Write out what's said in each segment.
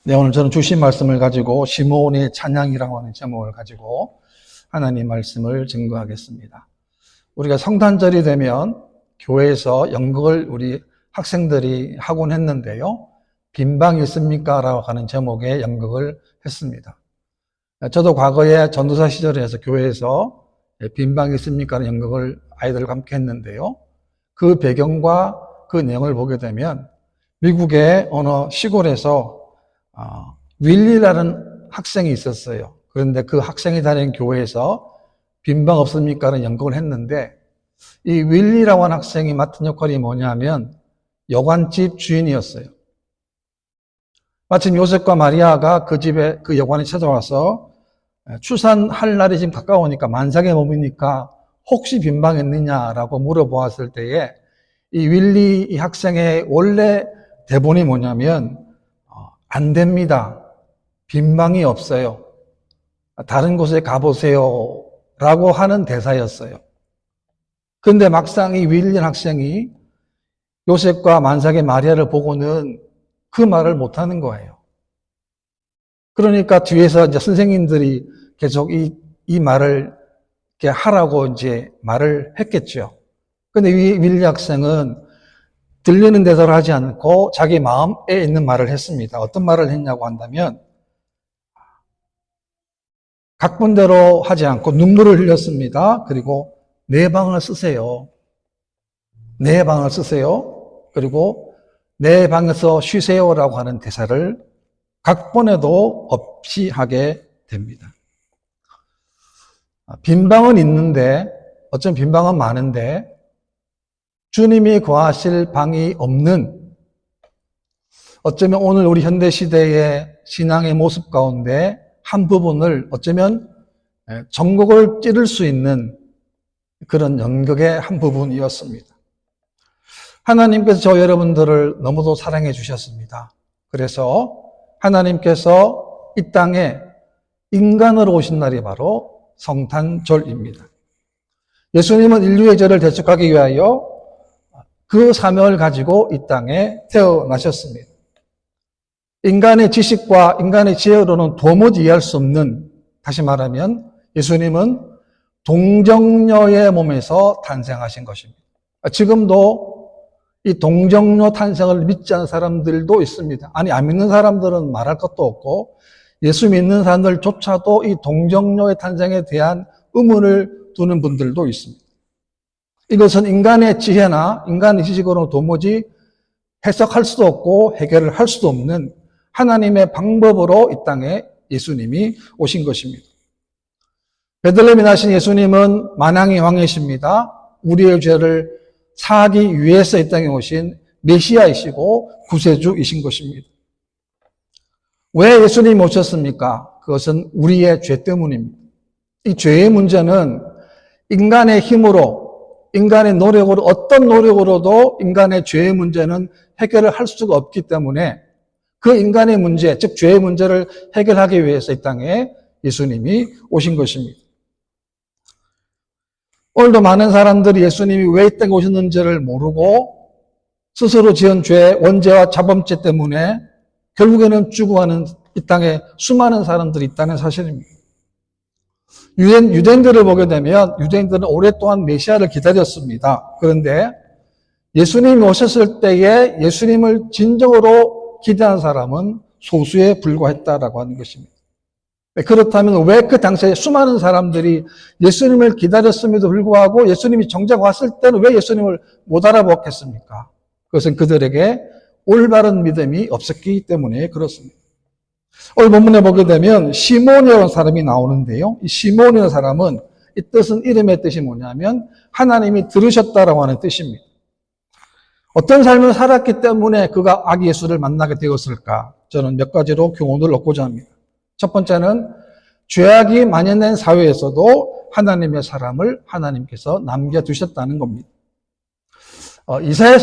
네, 오늘 저는 주신 말씀을 가지고 시몬의 찬양이라고 하는 제목을 가지고 하나님 말씀을 증거하겠습니다. 우리가 성탄절이 되면 교회에서 연극을 우리 학생들이 하곤 했는데요. 빈방이 있습니까? 라고 하는 제목의 연극을 했습니다. 저도 과거에 전도사 시절에 해서 교회에서 빈방이 있습니까? 라는 연극을 아이들과 함께 했는데요. 그 배경과 그 내용을 보게 되면 미국의 어느 시골에서 윌리라는 학생이 있었어요. 그런데 그 학생이 다니는 교회에서 빈방 없습니까? 라는 연극을 했는데 이 윌리라고 하는 학생이 맡은 역할이 뭐냐면 여관집 주인이었어요. 마침 요셉과 마리아가 그 집에 그 여관에 찾아와서 출산할 날이 지금 가까우니까 만삭의 몸이니까 혹시 빈방했느냐라고 물어보았을 때에 이 윌리 이 학생의 원래 대본이 뭐냐면 안 됩니다. 빈방이 없어요. 다른 곳에 가보세요. 라고 하는 대사였어요. 그런데 막상 이 윌리 학생이 요셉과 만삭의 마리아를 보고는 그 말을 못하는 거예요. 그러니까 뒤에서 이제 선생님들이 계속 이 말을 이렇게 하라고 이제 말을 했겠죠. 근데 이 윌리 학생은 들리는 대사를 하지 않고 자기 마음에 있는 말을 했습니다. 어떤 말을 했냐고 한다면 각본대로 하지 않고 눈물을 흘렸습니다. 그리고 내 방을 쓰세요. 내 방을 쓰세요. 그리고 내 방에서 쉬세요라고 하는 대사를 각본에도 없이 하게 됩니다. 빈방은 있는데 어쩜 빈방은 많은데 주님이 거하실 방이 없는, 어쩌면 오늘 우리 현대시대의 신앙의 모습 가운데 한 부분을 어쩌면 전곡을 찌를 수 있는 그런 연극의 한 부분이었습니다. 하나님께서 저 여러분들을 너무도 사랑해 주셨습니다. 그래서 하나님께서 이 땅에 인간으로 오신 날이 바로 성탄절입니다. 예수님은 인류의 죄를 대속하기 위하여 그 사명을 가지고 이 땅에 태어나셨습니다. 인간의 지식과 인간의 지혜로는 도무지 이해할 수 없는, 다시 말하면 예수님은 동정녀의 몸에서 탄생하신 것입니다. 지금도 이 동정녀 탄생을 믿지 않는 사람들도 있습니다. 아니, 안 믿는 사람들은 말할 것도 없고 예수 믿는 사람들조차도 이 동정녀의 탄생에 대한 의문을 두는 분들도 있습니다. 이것은 인간의 지혜나 인간의 지식으로 도무지 해석할 수도 없고 해결을 할 수도 없는 하나님의 방법으로 이 땅에 예수님이 오신 것입니다. 베들레헴에 나신 예수님은 만왕의 왕이십니다. 우리의 죄를 사하기 위해서 이 땅에 오신 메시아이시고 구세주이신 것입니다. 왜 예수님이 오셨습니까? 그것은 우리의 죄 때문입니다. 이 죄의 문제는 인간의 힘으로, 인간의 노력으로, 어떤 노력으로도 인간의 죄의 문제는 해결을 할 수가 없기 때문에 그 인간의 문제, 즉 죄의 문제를 해결하기 위해서 이 땅에 예수님이 오신 것입니다. 오늘도 많은 사람들이 예수님이 왜 이 땅에 오셨는지를 모르고 스스로 지은 죄, 원죄와 자범죄 때문에 결국에는 죽어가는 이 땅에 수많은 사람들이 있다는 사실입니다. 유대인들을 보게 되면 유대인들은 오랫동안 메시아를 기다렸습니다. 그런데 예수님이 오셨을 때에 예수님을 진정으로 기대한 사람은 소수에 불과했다라고 하는 것입니다. 그렇다면 왜 그 당시에 수많은 사람들이 예수님을 기다렸음에도 불구하고 예수님이 정작 왔을 때는 왜 예수님을 못 알아보겠습니까? 그것은 그들에게 올바른 믿음이 없었기 때문에 그렇습니다. 오늘 본문에 보게 되면 시몬이라는 사람이 나오는데요. 이 시몬이라는 사람은 이 뜻은, 이름의 뜻이 뭐냐면 하나님이 들으셨다라고 하는 뜻입니다. 어떤 삶을 살았기 때문에 그가 아기 예수를 만나게 되었을까? 저는 몇 가지로 교훈을 얻고자 합니다. 첫 번째는 죄악이 만연된 사회에서도 하나님의 사람을 하나님께서 남겨두셨다는 겁니다. 이사야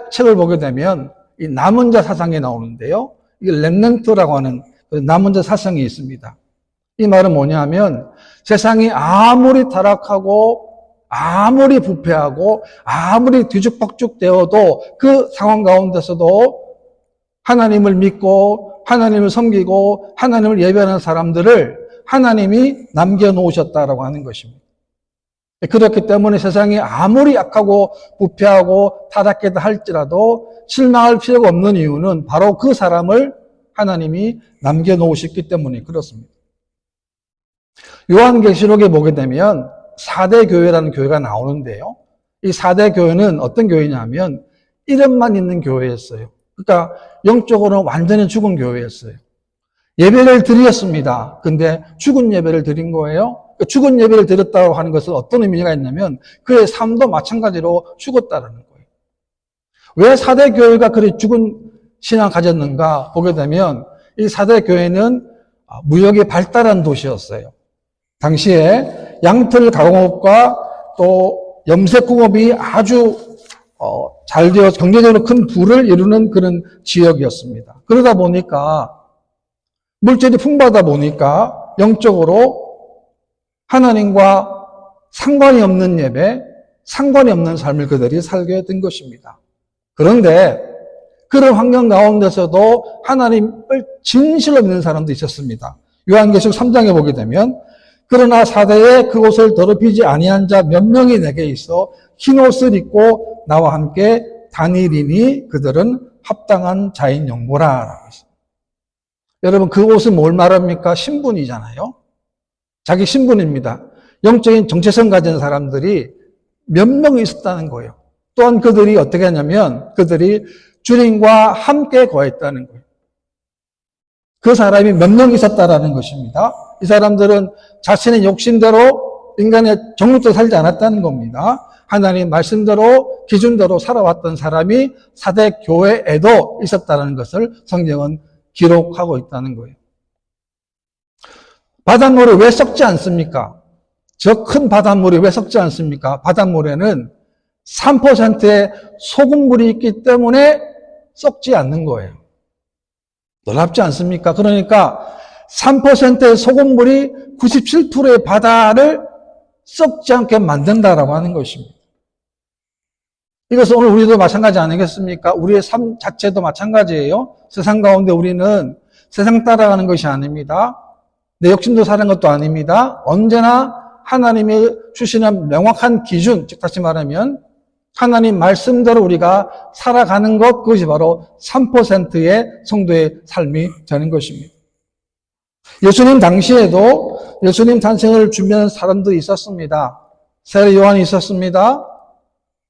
책을 보게 되면 이 남은 자 사상이 나오는데요. 이게 렘넌트라고 하는 남은 자 사상이 있습니다. 이 말은 뭐냐면 세상이 아무리 타락하고 아무리 부패하고 아무리 뒤죽박죽 되어도 그 상황 가운데서도 하나님을 믿고 하나님을 섬기고 하나님을 예배하는 사람들을 하나님이 남겨놓으셨다라고 하는 것입니다. 그렇기 때문에 세상이 아무리 악하고 부패하고 타락했다 할지라도 실망할 필요가 없는 이유는 바로 그 사람을 하나님이 남겨놓으셨기 때문에 그렇습니다. 요한계시록에 보게 되면 4대 교회라는 교회가 나오는데요. 이 4대 교회는 어떤 교회냐면 이름만 있는 교회였어요. 그러니까 영적으로는 완전히 죽은 교회였어요. 예배를 드렸습니다. 근데 죽은 예배를 드린 거예요. 죽은 예배를 드렸다고 하는 것은 어떤 의미가 있냐면 그의 삶도 마찬가지로 죽었다는 거예요. 왜 4대 교회가 그리 죽은 신앙을 가졌는가 보게 되면 이 4대 교회는 무역이 발달한 도시였어요. 당시에 양털 가공업과 또 염색공업이 아주 잘 되어 경제적으로 큰 부를 이루는 그런 지역이었습니다. 그러다 보니까 물질이 풍부하다 보니까 영적으로 하나님과 상관이 없는 예배, 상관이 없는 삶을 그들이 살게 된 것입니다. 그런데 그런 환경 가운데서도 하나님을 진실로 믿는 사람도 있었습니다. 요한계시록 3장에 보게 되면 그러나 사대에 그곳을 더럽히지 아니한 자 몇 명이 내게 있어 흰옷을 입고 나와 함께 다니리니 그들은 합당한 자인 영모라 라고 했습니다. 여러분 그 옷은 뭘 말합니까? 신분이잖아요. 자기 신분입니다. 영적인 정체성 가진 사람들이 몇 명 있었다는 거예요. 또한 그들이 어떻게 하냐면 그들이 주님과 함께 거했다는 거예요. 그 사람이 몇 명 있었다라는 것입니다. 이 사람들은 자신의 욕심대로 인간의 정욕대로 살지 않았다는 겁니다. 하나님 말씀대로 기준대로 살아왔던 사람이 4대 교회에도 있었다는 것을 성경은 기록하고 있다는 거예요. 바닷물이 왜 썩지 않습니까? 저 큰 바닷물이 왜 썩지 않습니까? 바닷물에는 3%의 소금물이 있기 때문에 썩지 않는 거예요. 놀랍지 않습니까? 그러니까 3%의 소금물이 97%의 바다를 썩지 않게 만든다라고 하는 것입니다. 이것은 오늘 우리도 마찬가지 아니겠습니까? 우리의 삶 자체도 마찬가지예요. 세상 가운데 우리는 세상 따라가는 것이 아닙니다. 내 욕심도 사는 것도 아닙니다. 언제나 하나님이 주시는 명확한 기준, 즉 다시 말하면 하나님 말씀대로 우리가 살아가는 것, 그것이 바로 3%의 성도의 삶이 되는 것입니다. 예수님 당시에도 예수님 탄생을 준비하는 사람들이 있었습니다. 세례 요한이 있었습니다.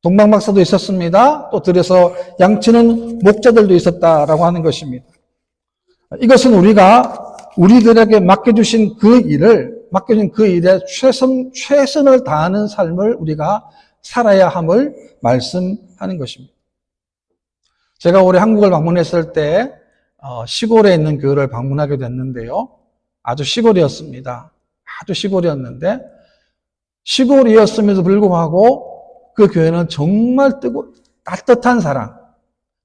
동방박사도 있었습니다. 또 들에서 양치는 목자들도 있었다라고 하는 것입니다. 이것은 우리가 우리들에게 맡겨주신 그 일에 최선을 다하는 삶을 우리가 살아야 함을 말씀하는 것입니다. 제가 올해 한국을 방문했을 때 시골에 있는 교회를 방문하게 됐는데요. 아주 시골이었습니다. 아주 시골이었는데 시골이었음에도 불구하고 그 교회는 정말 따뜻한 사랑,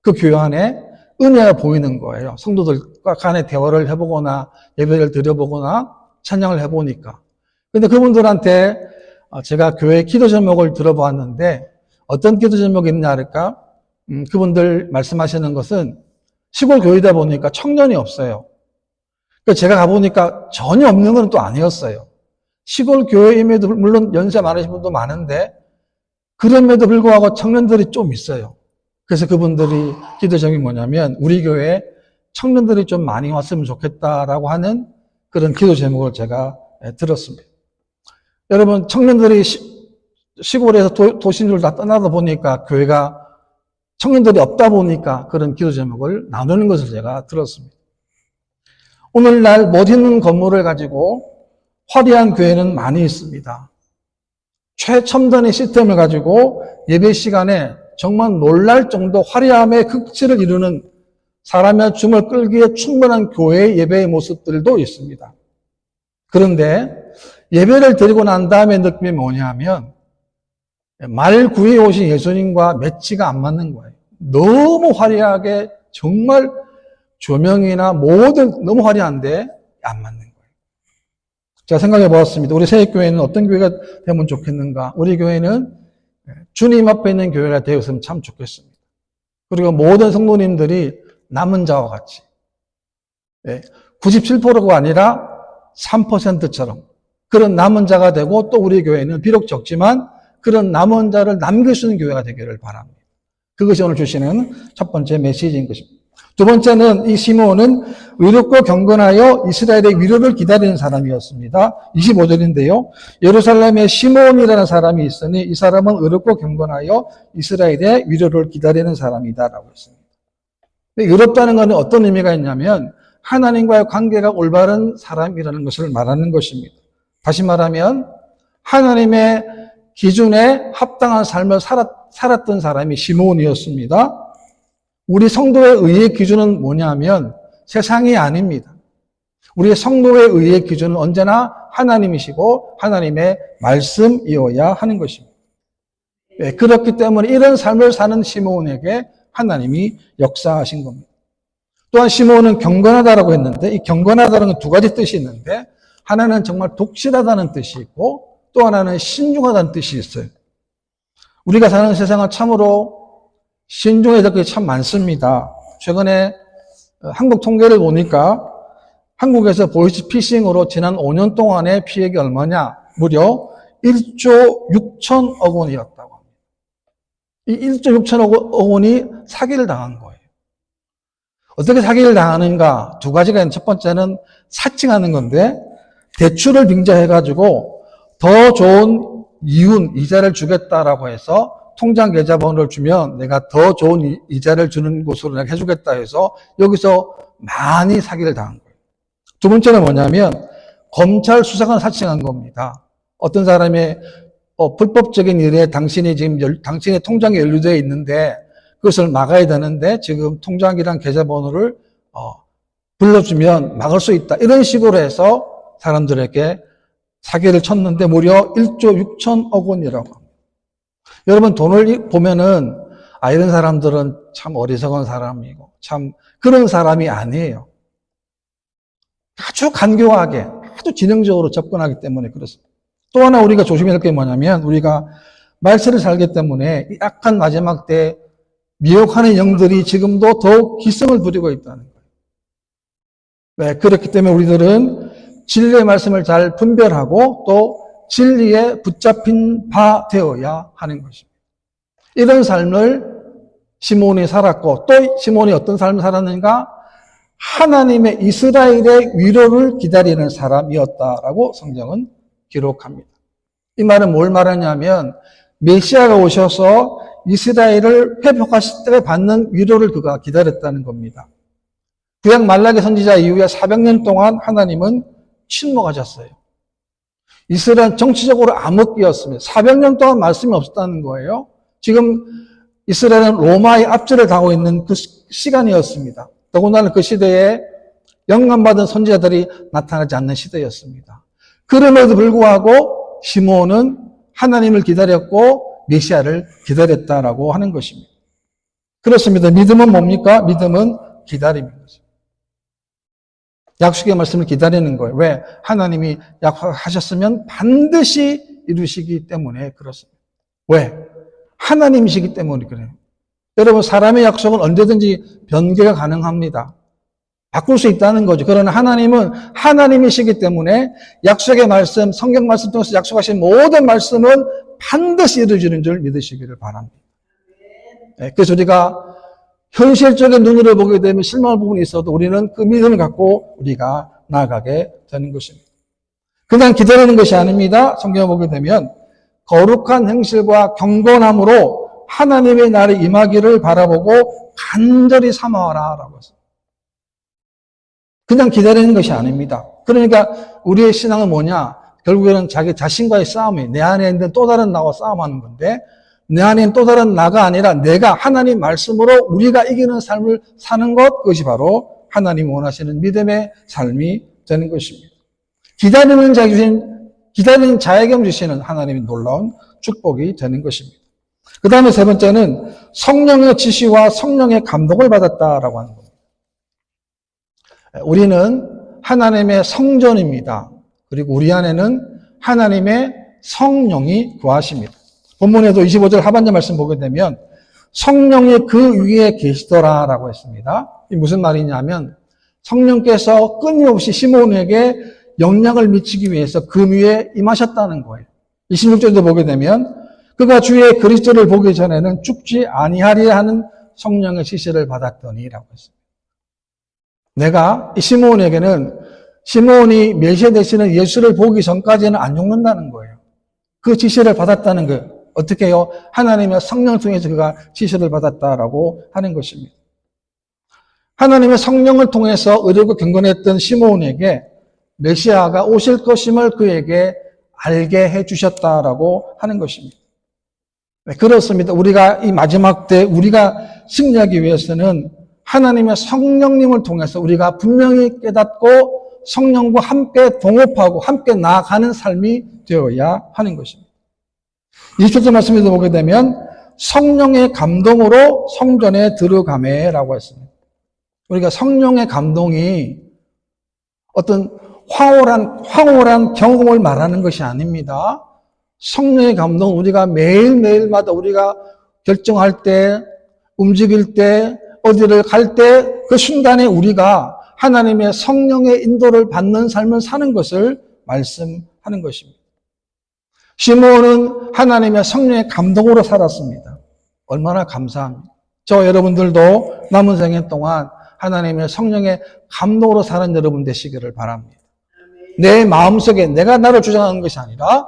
그 교회 안에 은혜가 보이는 거예요. 성도들과 간에 대화를 해보거나 예배를 드려보거나 찬양을 해보니까. 근데 그분들한테 제가 교회 기도 제목을 들어보았는데 어떤 기도 제목이 있냐 할까? 그분들 말씀하시는 것은 시골 교회다 보니까 청년이 없어요. 그러니까 제가 가보니까 전혀 없는 건 또 아니었어요. 시골 교회임에도 물론 연세 많으신 분도 많은데 그럼에도 불구하고 청년들이 좀 있어요. 그래서 그분들이 기도 제목이 뭐냐면 우리 교회에 청년들이 좀 많이 왔으면 좋겠다라고 하는 그런 기도 제목을 제가 들었습니다. 여러분 청년들이 시골에서 도시를 다 떠나다 보니까 교회가 청년들이 없다 보니까 그런 기도 제목을 나누는 것을 제가 들었습니다. 오늘날 멋있는 건물을 가지고 화려한 교회는 많이 있습니다. 최첨단의 시스템을 가지고 예배 시간에 정말 놀랄 정도 화려함의 극치를 이루는 사람의 줌을 끌기에 충분한 교회의 예배의 모습들도 있습니다. 그런데 예배를 드리고 난 다음에 느낌이 뭐냐면 말 구해 오신 예수님과 매치가 안 맞는 거예요. 너무 화려하게 정말 조명이나 모든 너무 화려한데 안 맞는 거예요. 제가 생각해 보았습니다. 우리 새해교회는 어떤 교회가 되면 좋겠는가? 우리 교회는 주님 앞에 있는 교회가 되었으면 참 좋겠습니다. 그리고 모든 성도님들이 남은 자와 같이 97%가 아니라 3%처럼 그런 남은 자가 되고 또 우리 교회는 비록 적지만 그런 남은 자를 남길 수 있는 교회가 되기를 바랍니다. 그것이 오늘 주시는 첫 번째 메시지인 것입니다. 두 번째는 이 시므온은 의롭고 경건하여 이스라엘의 위로를 기다리는 사람이었습니다. 25절인데요. 예루살렘에 시므온이라는 사람이 있으니 이 사람은 의롭고 경건하여 이스라엘의 위로를 기다리는 사람이다라고 했습니다. 의롭다는 것은 어떤 의미가 있냐면 하나님과의 관계가 올바른 사람이라는 것을 말하는 것입니다. 다시 말하면 하나님의 기준에 합당한 삶을 살았던 사람이 시므온이었습니다. 우리 성도의 의의 기준은 뭐냐면 세상이 아닙니다. 우리 성도의 의의 기준은 언제나 하나님이시고 하나님의 말씀이어야 하는 것입니다. 그렇기 때문에 이런 삶을 사는 시므온에게 하나님이 역사하신 겁니다. 또한 시므온은 경건하다라고 했는데 이 경건하다는 건 두 가지 뜻이 있는데 하나는 정말 독실하다는 뜻이 있고 또 하나는 신중하다는 뜻이 있어요. 우리가 사는 세상은 참으로 신중해야 될 것이 참 많습니다. 최근에 한국 통계를 보니까 한국에서 보이스피싱으로 지난 5년 동안의 피해액이 얼마냐? 무려 1조 6천억 원이었다고 합니다. 이 1조 6천억 원이 사기를 당한 거예요. 어떻게 사기를 당하는가? 두 가지가 있는데 첫 번째는 사칭하는 건데 대출을 빙자해가지고 더 좋은 이자를 주겠다라고 해서 통장 계좌번호를 주면 내가 더 좋은 이자를 주는 곳으로 내가 해주겠다 해서 여기서 많이 사기를 당한 거예요. 두 번째는 뭐냐면 검찰 수사관 사칭한 겁니다. 어떤 사람의 불법적인 일에 당신이 지금 당신의 통장에 연루되어 있는데 그것을 막아야 되는데 지금 통장이랑 계좌번호를 불러주면 막을 수 있다. 이런 식으로 해서 사람들에게 사기를 쳤는데 무려 1조 6천억 원이라고 합니다. 여러분 돈을 보면은 이런 사람들은 참 어리석은 사람이고 참 그런 사람이 아니에요. 아주 간교하게 아주 지능적으로 접근하기 때문에 그렇습니다. 또 하나 우리가 조심해야 할 게 뭐냐면 우리가 말세를 살기 때문에 이 악한 마지막 때 미혹하는 영들이 지금도 더욱 기승을 부리고 있다는 거예요. 네, 그렇기 때문에 우리들은 진리의 말씀을 잘 분별하고 또 진리에 붙잡힌 바 되어야 하는 것입니다. 이런 삶을 시므온이 살았고 또 시므온이 어떤 삶을 살았는가? 하나님의 이스라엘의 위로를 기다리는 사람이었다라고 성경은 기록합니다. 이 말은 뭘 말하냐면 메시아가 오셔서 이스라엘을 회복하실 때 받는 위로를 그가 기다렸다는 겁니다. 구약 말라기 선지자 이후에 400년 동안 하나님은 침묵하셨어요. 이스라엘 정치적으로 암흑기였습니다. 400년 동안 말씀이 없었다는 거예요. 지금 이스라엘은 로마의 압제를 당하고 있는 그 시간이었습니다. 더군다나 그 시대에 영감받은 선지자들이 나타나지 않는 시대였습니다. 그럼에도 불구하고 시므온은 하나님을 기다렸고 메시아를 기다렸다라고 하는 것입니다. 그렇습니다. 믿음은 뭡니까? 믿음은 기다림입니다. 약속의 말씀을 기다리는 거예요. 왜? 하나님이 약속하셨으면 반드시 이루시기 때문에 그렇습니다. 왜? 하나님이시기 때문에 그래요. 여러분, 사람의 약속은 언제든지 변개가 가능합니다. 바꿀 수 있다는 거죠. 그러나 하나님은 하나님이시기 때문에 약속의 말씀, 성경 말씀 통해서 약속하신 모든 말씀은 반드시 이루어지는 줄 믿으시기를 바랍니다. 네, 그래서 우리가 현실적인 눈으로 보게 되면 실망할 부분이 있어도 우리는 그 믿음을 갖고 우리가 나아가게 되는 것입니다. 그냥 기다리는 것이 아닙니다. 성경을 보게 되면 거룩한 행실과 경건함으로 하나님의 날이 임하기를 바라보고 간절히 삼아와라 라고 했습니다. 그냥 기다리는 것이 아닙니다. 그러니까 우리의 신앙은 뭐냐? 결국에는 자기 자신과의 싸움이에요. 내 안에 있는 또 다른 나와 싸움하는 건데 내 안에 있는 또 다른 나가 아니라 내가 하나님 말씀으로 우리가 이기는 삶을 사는 것, 그것이 바로 하나님이 원하시는 믿음의 삶이 되는 것입니다. 기다리는 자에게 주시는 하나님의 놀라운 축복이 되는 것입니다. 그 다음에 세 번째는 성령의 지시와 성령의 감동을 받았다라고 하는 겁니다. 우리는 하나님의 성전입니다. 그리고 우리 안에는 하나님의 성령이 거하십니다. 본문에도 25절 하반절 말씀 보게 되면 성령이 그 위에 계시더라라고 했습니다. 이 무슨 말이냐면 성령께서 끊임없이 시몬에게 영향을 미치기 위해서 그 위에 임하셨다는 거예요. 26절도 보게 되면 그가 주의 그리스도를 보기 전에는 죽지 아니하리라 하는 성령의 지시를 받았더니라고 했습니다. 내가 이 시몬에게는 시몬이 메시아 되시는 예수를 보기 전까지는 안 죽는다는 거예요. 그 지시를 받았다는 거예요. 어떻게 해요? 하나님의 성령 통해서 그가 지시를 받았다라고 하는 것입니다. 하나님의 성령을 통해서 의롭고 경건했던 시몬에게 메시아가 오실 것임을 그에게 알게 해주셨다라고 하는 것입니다. 네, 그렇습니다. 우리가 이 마지막 때 우리가 승리하기 위해서는 하나님의 성령님을 통해서 우리가 분명히 깨닫고 성령과 함께 동업하고 함께 나아가는 삶이 되어야 하는 것입니다. 27절 말씀에서 보게 되면 성령의 감동으로 성전에 들어가매라고 했습니다. 우리가 성령의 감동이 어떤 황홀한 경험을 말하는 것이 아닙니다. 성령의 감동은 우리가 매일매일마다 우리가 결정할 때, 움직일 때, 어디를 갈 때 그 순간에 우리가 하나님의 성령의 인도를 받는 삶을 사는 것을 말씀하는 것입니다. 시몬은 하나님의 성령의 감동으로 살았습니다. 얼마나 감사합니다. 저 여러분들도 남은 생애 동안 하나님의 성령의 감동으로 사는 여러분 되시기를 바랍니다. 내 마음속에 내가 나를 주장하는 것이 아니라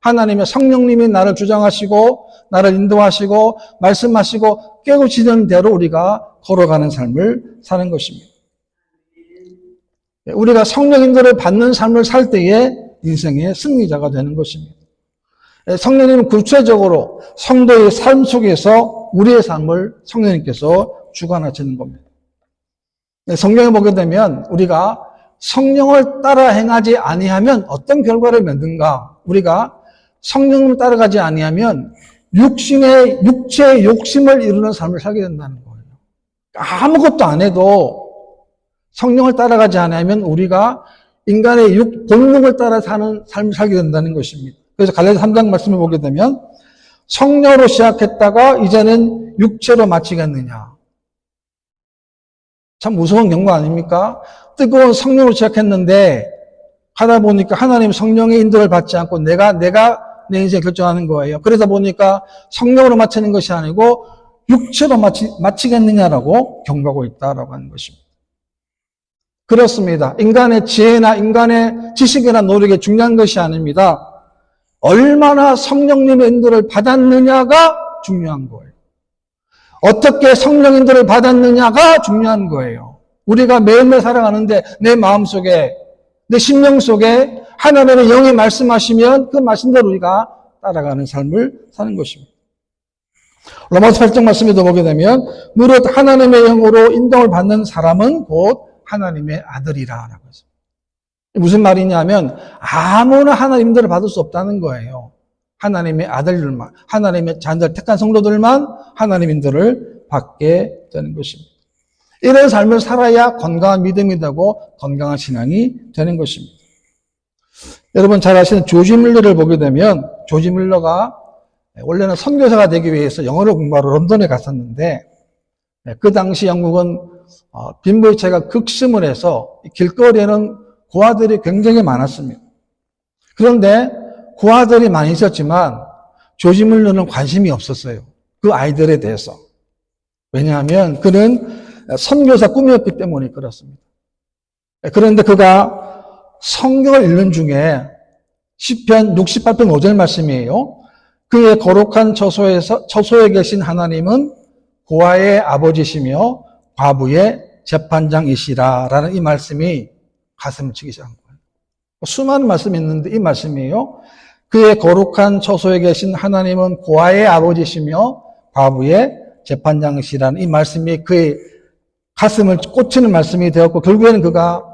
하나님의 성령님이 나를 주장하시고 나를 인도하시고 말씀하시고 깨우치는 대로 우리가 걸어가는 삶을 사는 것입니다. 우리가 성령 인도를 받는 삶을 살 때에 인생의 승리자가 되는 것입니다. 성령님은 구체적으로 성도의 삶 속에서 우리의 삶을 성령님께서 주관하시는 겁니다. 성경에 보게 되면 우리가 성령을 따라 행하지 아니하면 어떤 결과를 맺는가? 우리가 성령을 따라가지 아니하면 육체의 욕심을 이루는 삶을 살게 된다는 거예요. 아무것도 안 해도 성령을 따라가지 않으면 우리가 인간의 본능을 따라 사는 삶을 살게 된다는 것입니다. 그래서 갈라디아 3장 말씀을 보게 되면 성령으로 시작했다가 이제는 육체로 마치겠느냐. 참 무서운 경고 아닙니까? 뜨거운 성령으로 시작했는데 하다 보니까 하나님 성령의 인도를 받지 않고 내가 내 인생 결정하는 거예요. 그러다 보니까 성령으로 마치는 것이 아니고 육체로 마치겠느냐라고 경고하고 있다라고 하는 것입니다. 그렇습니다. 인간의 지혜나 인간의 지식이나 노력이 중요한 것이 아닙니다. 얼마나 성령님의 인도를 받았느냐가 중요한 거예요. 어떻게 성령 인도를 받았느냐가 중요한 거예요. 우리가 매일매일 살아가는데 내 마음속에 내 심령 속에 하나님의 영이 말씀하시면 그 말씀대로 우리가 따라가는 삶을 사는 것입니다. 로마서 8장 말씀에도 보게 되면 무릇 하나님의 영으로 인도를 받는 사람은 곧 하나님의 아들이라라고 했습니다. 무슨 말이냐면 아무나 하나님 인도를 받을 수 없다는 거예요. 하나님의 아들들만, 하나님의 자녀들 택한 성도들만 하나님 인도를 받게 되는 것입니다. 이런 삶을 살아야 건강한 믿음이 되고 건강한 신앙이 되는 것입니다. 여러분 잘 아시는 조지 밀러를 보게 되면 조지 밀러가 원래는 선교사가 되기 위해서 영어를 공부하러 런던에 갔었는데 그 당시 영국은 빈부의 차이가 극심을 해서 길거리에는 고아들이 굉장히 많았습니다. 그런데 고아들이 많이 있었지만 조지 밀러는 관심이 없었어요. 그 아이들에 대해서. 왜냐하면 그는 선교사 꿈이었기 때문에 그렇습니다. 그런데 그가 성경을 읽는 중에 시편 68편 5절 말씀이에요. 그의 거룩한 처소에 계신 하나님은 고아의 아버지시며 과부의 재판장이시라 라는 이 말씀이 가슴을 치기 시작한 거예요. 수많은 말씀이 있는데 이 말씀이에요. 그의 거룩한 처소에 계신 하나님은 고아의 아버지시며 과부의 재판장이시라는 이 말씀이 그의 가슴을 꽂히는 말씀이 되었고 결국에는 그가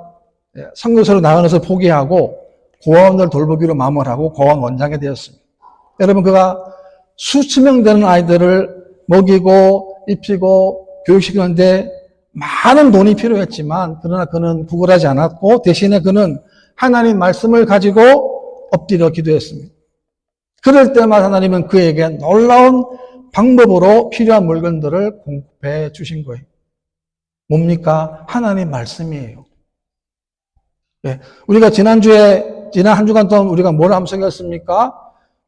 선교사로 나가는 것을 포기하고 고아원을 돌보기로 마음을 하고 고아원 원장이 되었습니다. 여러분 그가 수천 명 되는 아이들을 먹이고 입히고 교육시키는데 많은 돈이 필요했지만 그러나 그는 구걸하지 않았고 대신에 그는 하나님 말씀을 가지고 엎드려 기도했습니다. 그럴 때마다 하나님은 그에게 놀라운 방법으로 필요한 물건들을 공급해 주신 거예요. 뭡니까? 하나님 말씀이에요. 예, 우리가 지난 한 주간 동안 우리가 뭘 암송했습니까?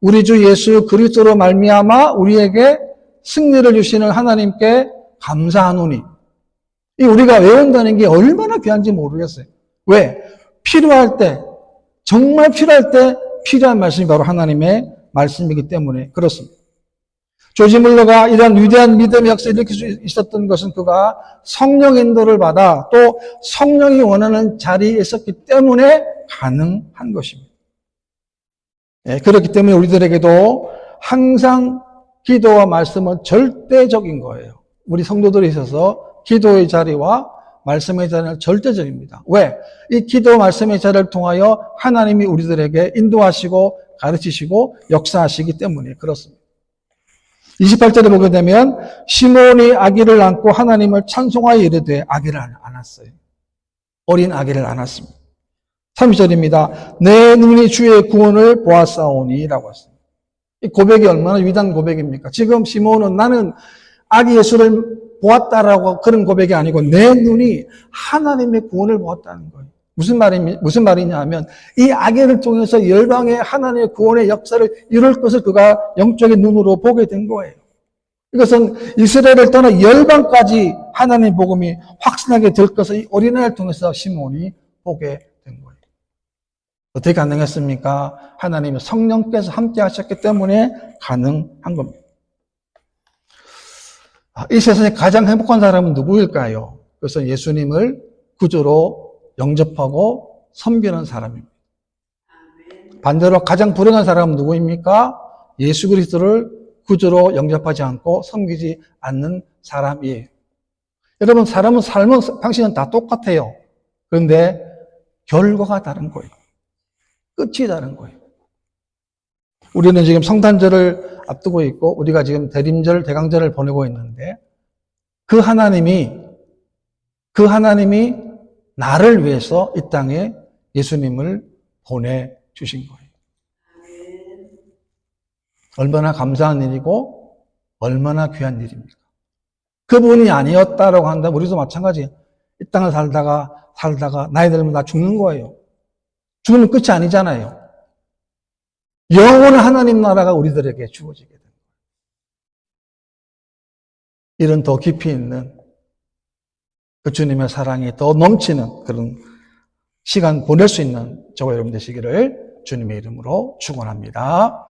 우리 주 예수 그리스도로 말미암아 우리에게 승리를 주시는 하나님께 감사하노니. 이 우리가 외운다는 게 얼마나 귀한지 모르겠어요. 왜? 필요할 때, 정말 필요할 때 필요한 말씀이 바로 하나님의 말씀이기 때문에 그렇습니다. 조지 물러가 이러한 위대한 믿음의 역사를 일으킬 수 있었던 것은 그가 성령 인도를 받아 또 성령이 원하는 자리에 있었기 때문에 가능한 것입니다. 예, 그렇기 때문에 우리들에게도 항상 기도와 말씀은 절대적인 거예요. 우리 성도들이 있어서 기도의 자리와 말씀의 자리는 절대적입니다. 왜? 이 기도 말씀의 자리를 통하여 하나님이 우리들에게 인도하시고 가르치시고 역사하시기 때문에 그렇습니다. 28절에 보게 되면 시몬이 아기를 안고 하나님을 찬송하여 이르되 아기를 안았어요. 어린 아기를 안았습니다. 30절입니다. 내 눈이 주의 구원을 보았사오니 라고 했습니다. 이 고백이 얼마나 위대한 고백입니까? 지금 시몬은 나는 아기 예수를 보았다라고 그런 고백이 아니고 내 눈이 하나님의 구원을 보았다는 거예요. 무슨 말이냐 하면 이 아기를 통해서 열방의 하나님의 구원의 역사를 이룰 것을 그가 영적인 눈으로 보게 된 거예요. 이것은 이스라엘을 떠나 열방까지 하나님의 복음이 확신하게 될 것을 이 어린아이를 통해서 시몬이 보게 된 거예요. 어떻게 가능했습니까? 하나님의 성령께서 함께 하셨기 때문에 가능한 겁니다. 이 세상에 가장 행복한 사람은 누구일까요? 그것은 예수님을 구주로 영접하고 섬기는 사람입니다. 반대로 가장 불행한 사람은 누구입니까? 예수 그리스도를 구주로 영접하지 않고 섬기지 않는 사람이에요. 여러분, 사람은 삶은 방식은 다 똑같아요. 그런데 결과가 다른 거예요. 끝이 다른 거예요. 우리는 지금 성탄절을 앞두고 있고 우리가 지금 대림절, 대강절을 보내고 있는데 그 하나님이 나를 위해서 이 땅에 예수님을 보내주신 거예요. 얼마나 감사한 일이고 얼마나 귀한 일입니까? 그분이 아니었다라고 한다면 우리도 마찬가지예요. 이 땅을 살다가 나이 들면 나 죽는 거예요. 죽으면 끝이 아니잖아요. 영원한 하나님 나라가 우리들에게 주어지게 됩니다. 이런 더 깊이 있는 그 주님의 사랑이 더 넘치는 그런 시간 보낼 수 있는 저와 여러분 되시기를 주님의 이름으로 축원합니다.